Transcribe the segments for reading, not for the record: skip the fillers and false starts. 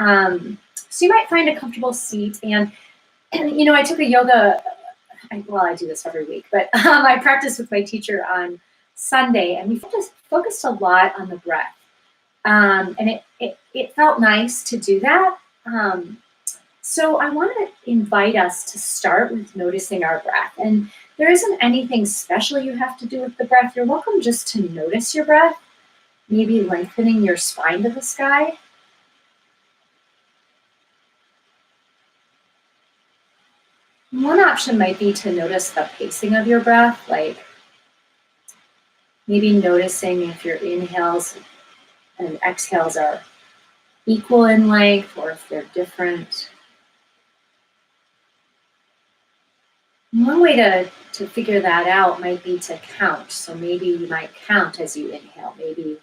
So you might find a comfortable seat. And I took a yoga, well, I do this every week, but I practiced with my teacher on Sunday, and we just focused a lot on the breath. And it felt nice to do that. So I want to invite us to start with noticing our breath. And there isn't anything special you have to do with the breath. You're welcome just to notice your breath, maybe lengthening your spine to the sky. One option might be to notice the pacing of your breath, like maybe noticing if your inhales and exhales are equal in length or if they're different. One way to figure that out might be to count. So maybe you might count as you inhale, maybe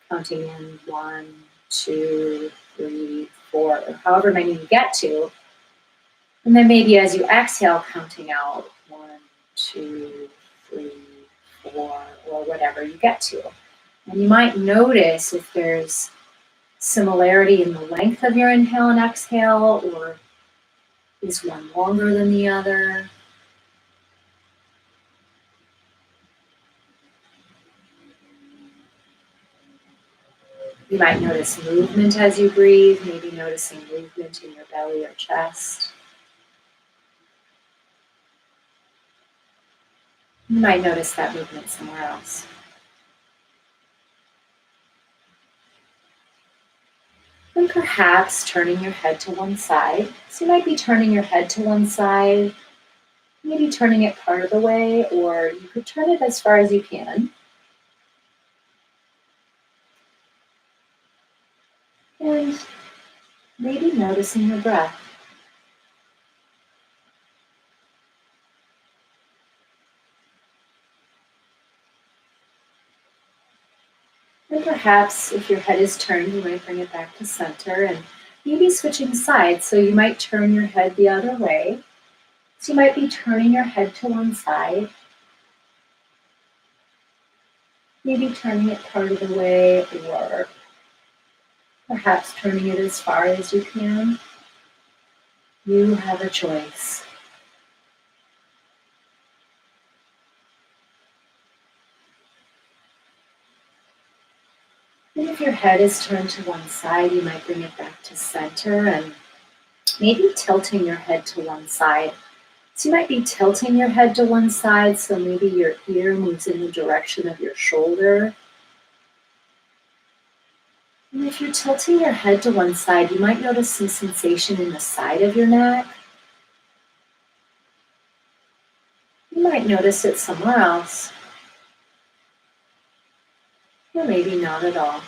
counting in 1, 2, 3, 4, or however many you get to. And then maybe as you exhale, counting out 1, 2, 3, 4, or whatever you get to. And you might notice if there's similarity in the length of your inhale and exhale, or is one longer than the other. You might notice movement as you breathe, maybe noticing movement in your belly or chest. You might notice that movement somewhere else. And perhaps turning your head to one side. So you might be turning your head to one side, maybe turning it part of the way, or you could turn it as far as you can. And maybe noticing your breath. And perhaps if your head is turned, you might bring it back to center and maybe switching sides. So you might turn your head the other way. So you might be turning your head to one side, maybe turning it part of the way, or perhaps turning it as far as you can. You have a choice. And if your head is turned to one side, you might bring it back to center and maybe tilting your head to one side. So you might be tilting your head to one side, so maybe your ear moves in the direction of your shoulder. And if you're tilting your head to one side, you might notice some sensation in the side of your neck. You might notice it somewhere else, or maybe not at all.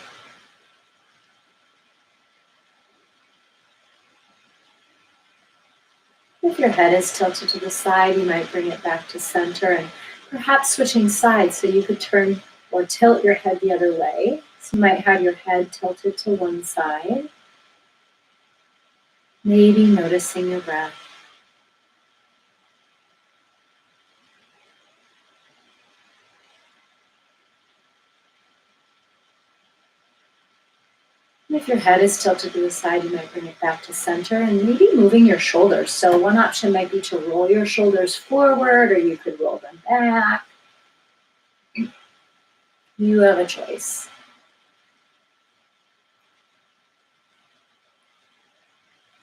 If your head is tilted to the side, you might bring it back to center and perhaps switching sides, so you could turn or tilt your head the other way. So you might have your head tilted to one side, maybe noticing your breath. And if your head is tilted to the side, you might bring it back to center and maybe moving your shoulders. So one option might be to roll your shoulders forward, or you could roll them back. You have a choice.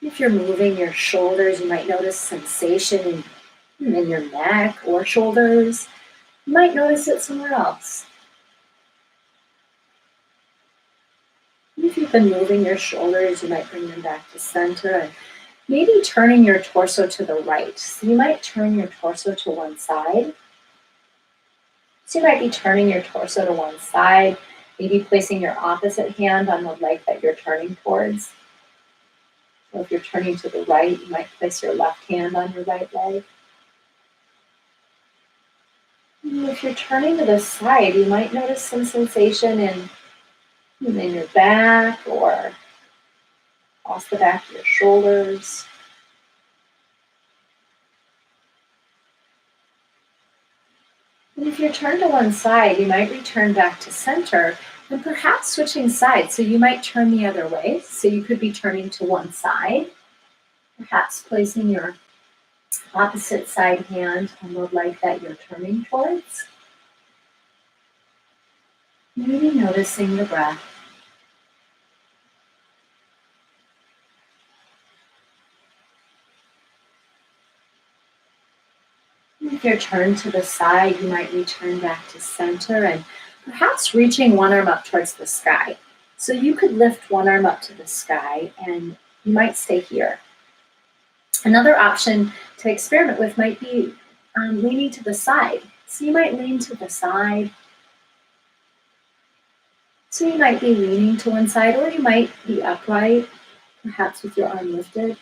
If you're moving your shoulders, you might notice sensation in your neck or shoulders. You might notice it somewhere else. If you've been moving your shoulders, you might bring them back to center and maybe turning your torso to the right. So you might turn your torso to one side. So you might be turning your torso to one side, maybe placing your opposite hand on the leg that you're turning towards. So if you're turning to the right, you might place your left hand on your right leg. And if you're turning to the side, you might notice some sensation in your back or across the back of your shoulders. And if you're turned to one side, you might return back to center And perhaps switching sides. So you might turn the other way. So you could be turning to one side, perhaps placing your opposite side hand on the leg that you're turning towards. Maybe noticing the breath. If you're turned to the side, you might return back to center and perhaps reaching one arm up towards the sky. So you could lift one arm up to the sky and you might stay here. Another option to experiment with might be leaning to the side. So you might lean to the side. So you might be leaning to one side, or you might be upright, perhaps with your arm lifted.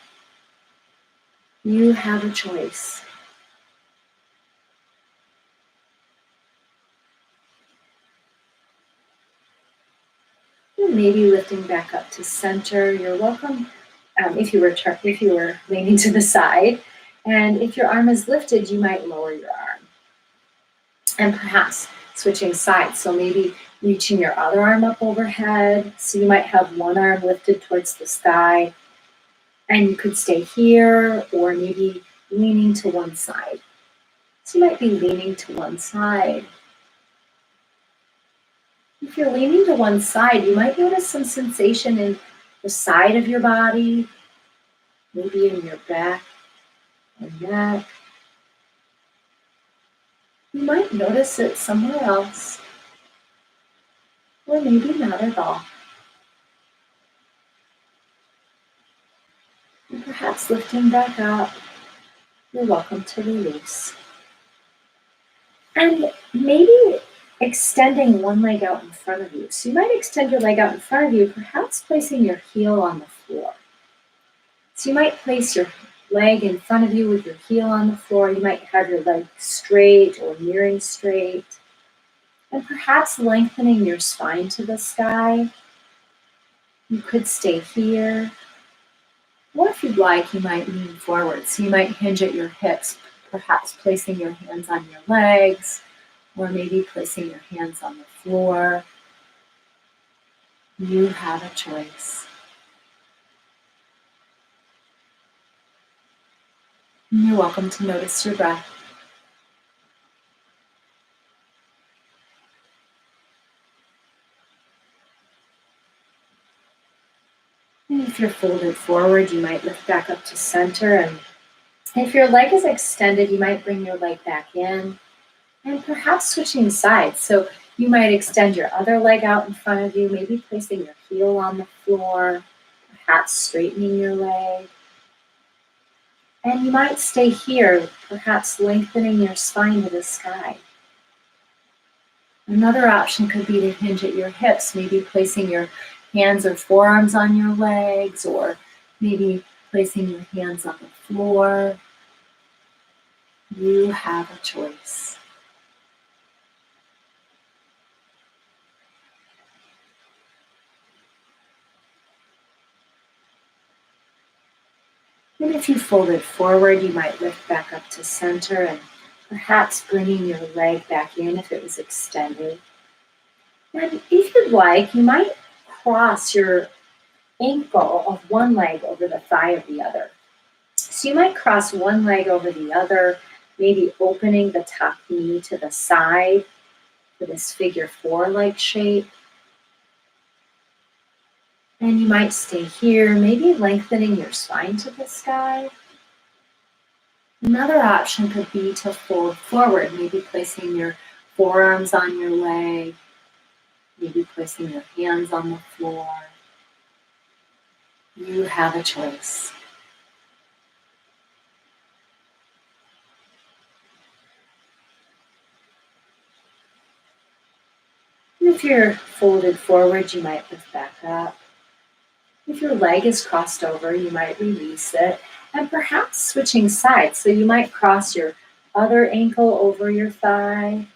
You have a choice. And maybe lifting back up to center. You're welcome. If you were leaning to the side, and if your arm is lifted, you might lower your arm, and perhaps switching sides. So maybe reaching your other arm up overhead. So you might have one arm lifted towards the sky, and you could stay here, or maybe leaning to one side. So you might be leaning to one side. If you're leaning to one side, you might notice some sensation in the side of your body, maybe in your back and neck. You might notice it somewhere else, or maybe not at all. And perhaps lifting back up, you're welcome to release. And maybe extending one leg out in front of you. So you might extend your leg out in front of you, perhaps placing your heel on the floor. So you might place your leg in front of you with your heel on the floor. You might have your leg straight or nearing straight. And perhaps lengthening your spine to the sky. You could stay here. Or if you'd like, you might lean forward. So you might hinge at your hips, perhaps placing your hands on your legs, or maybe placing your hands on the floor. You have a choice. And you're welcome to notice your breath. And if you're folded forward, you might lift back up to center. And if your leg is extended, you might bring your leg back in. And perhaps switching sides. So you might extend your other leg out in front of you, maybe placing your heel on the floor, perhaps straightening your leg. And you might stay here, perhaps lengthening your spine to the sky. Another option could be to hinge at your hips, maybe placing your hands or forearms on your legs, or maybe placing your hands on the floor. You have a choice. And if you fold it forward, you might lift back up to center and perhaps bringing your leg back in if it was extended. And if you'd like, you might cross your ankle of one leg over the thigh of the other. So you might cross one leg over the other, maybe opening the top knee to the side for this figure four-like shape. And you might stay here, maybe lengthening your spine to the sky. Another option could be to fold forward, maybe placing your forearms on your leg, maybe placing your hands on the floor. You have a choice. If you're folded forward, you might lift back up. If your leg is crossed over, you might release it, and perhaps switching sides. So you might cross your other ankle over your thigh.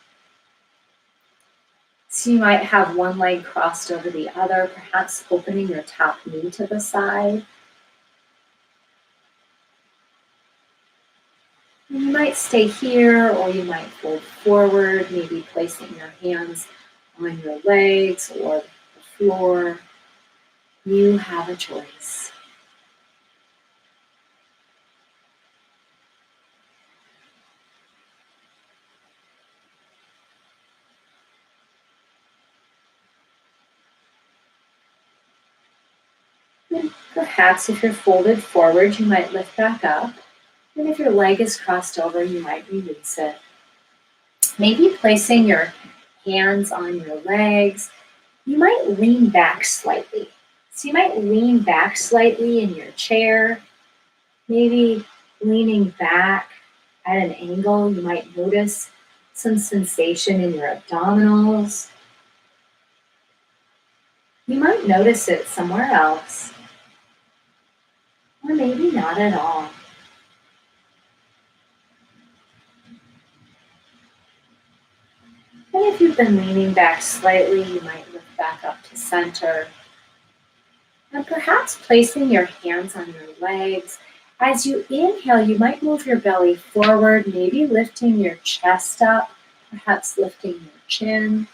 So you might have one leg crossed over the other, perhaps opening your top knee to the side. And you might stay here, or you might fold forward, maybe placing your hands on your legs or the floor. You have a choice. And perhaps if you're folded forward, you might lift back up. And if your leg is crossed over, you might release it. Maybe placing your hands on your legs, you might lean back slightly. So you might lean back slightly in your chair, maybe leaning back at an angle. You might notice some sensation in your abdominals. You might notice it somewhere else, or maybe not at all. And if you've been leaning back slightly, you might lift back up to center. And perhaps placing your hands on your legs. As you inhale, you might move your belly forward, maybe lifting your chest up, perhaps lifting your chin.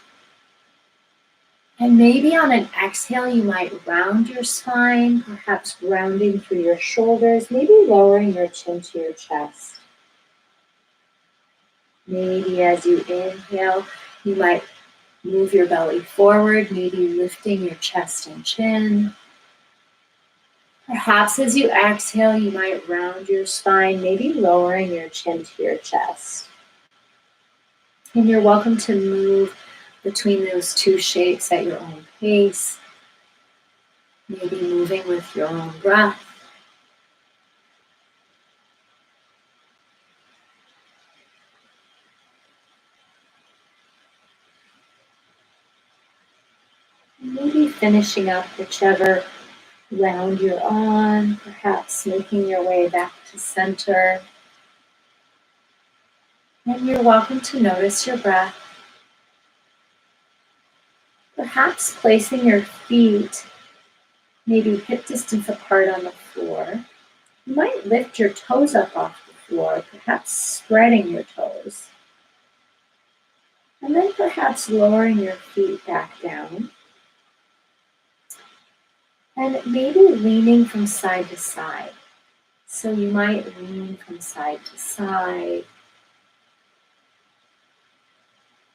And maybe on an exhale, you might round your spine, perhaps rounding through your shoulders, maybe lowering your chin to your chest. Maybe as you inhale, you might move your belly forward, maybe lifting your chest and chin. Perhaps as you exhale, you might round your spine, maybe lowering your chin to your chest. And you're welcome to move between those two shapes at your own pace, maybe moving with your own breath. Maybe finishing up whichever round you're on, perhaps making your way back to center. And you're welcome to notice your breath. Perhaps placing your feet maybe hip distance apart on the floor. You might lift your toes up off the floor, perhaps spreading your toes. And then perhaps lowering your feet back down. And maybe leaning from side to side. So you might lean from side to side.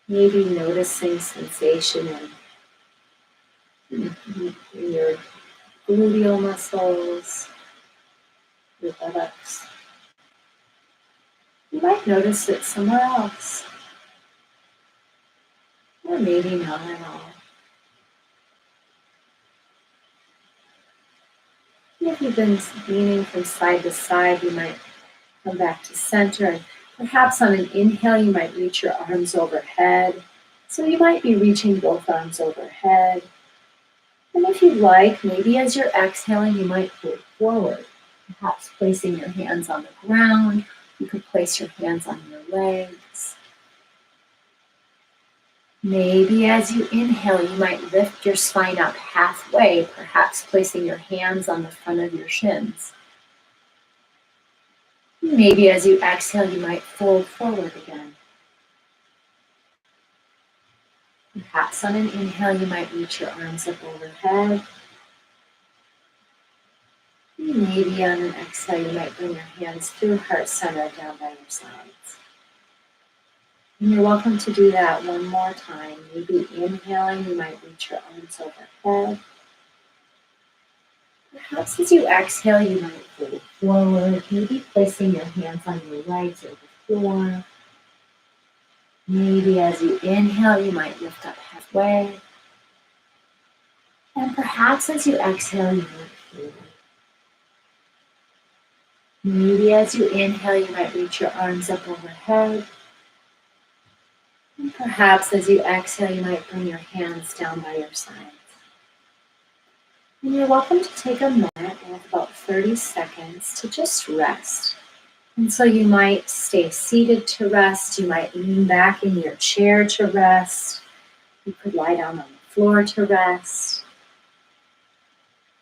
Maybe noticing sensation in your gluteal muscles, your buttocks. You might notice it somewhere else. Or maybe not at all. And if you've been leaning from side to side, you might come back to center. And perhaps on an inhale, you might reach your arms overhead. So you might be reaching both arms overhead. And if you'd like, maybe as you're exhaling, you might pull forward, perhaps placing your hands on the ground. You could place your hands on your legs. Maybe as you inhale, you might lift your spine up halfway, perhaps placing your hands on the front of your shins. Maybe as you exhale, you might fold forward again. Perhaps on an inhale, you might reach your arms up overhead. Maybe on an exhale, you might bring your hands through heart center down by your sides. And you're welcome to do that one more time. Maybe inhaling, you might reach your arms overhead. Perhaps as you exhale, you might fold forward, maybe placing your hands on your legs or the floor. Maybe as you inhale, you might lift up halfway. And perhaps as you exhale, you might fold. Maybe as you inhale, you might reach your arms up overhead. And perhaps as you exhale, you might bring your hands down by your sides. And you're welcome to take a minute, about 30 seconds, to just rest. And so you might stay seated to rest. You might lean back in your chair to rest. You could lie down on the floor to rest.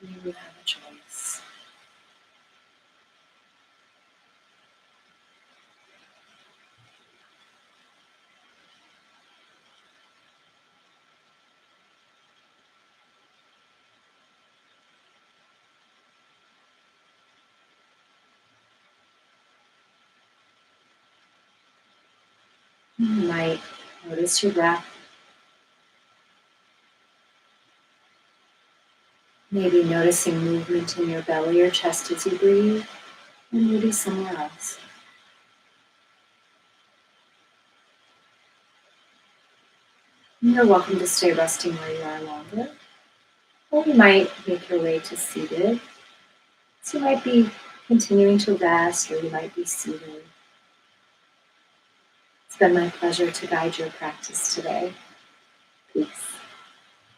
You have a choice. You might notice your breath, maybe noticing movement in your belly or chest as you breathe, and maybe somewhere else. You're welcome to stay resting where you are longer, or you might make your way to seated. So you might be continuing to rest, or you might be seated. It's been my pleasure to guide your practice today. Peace.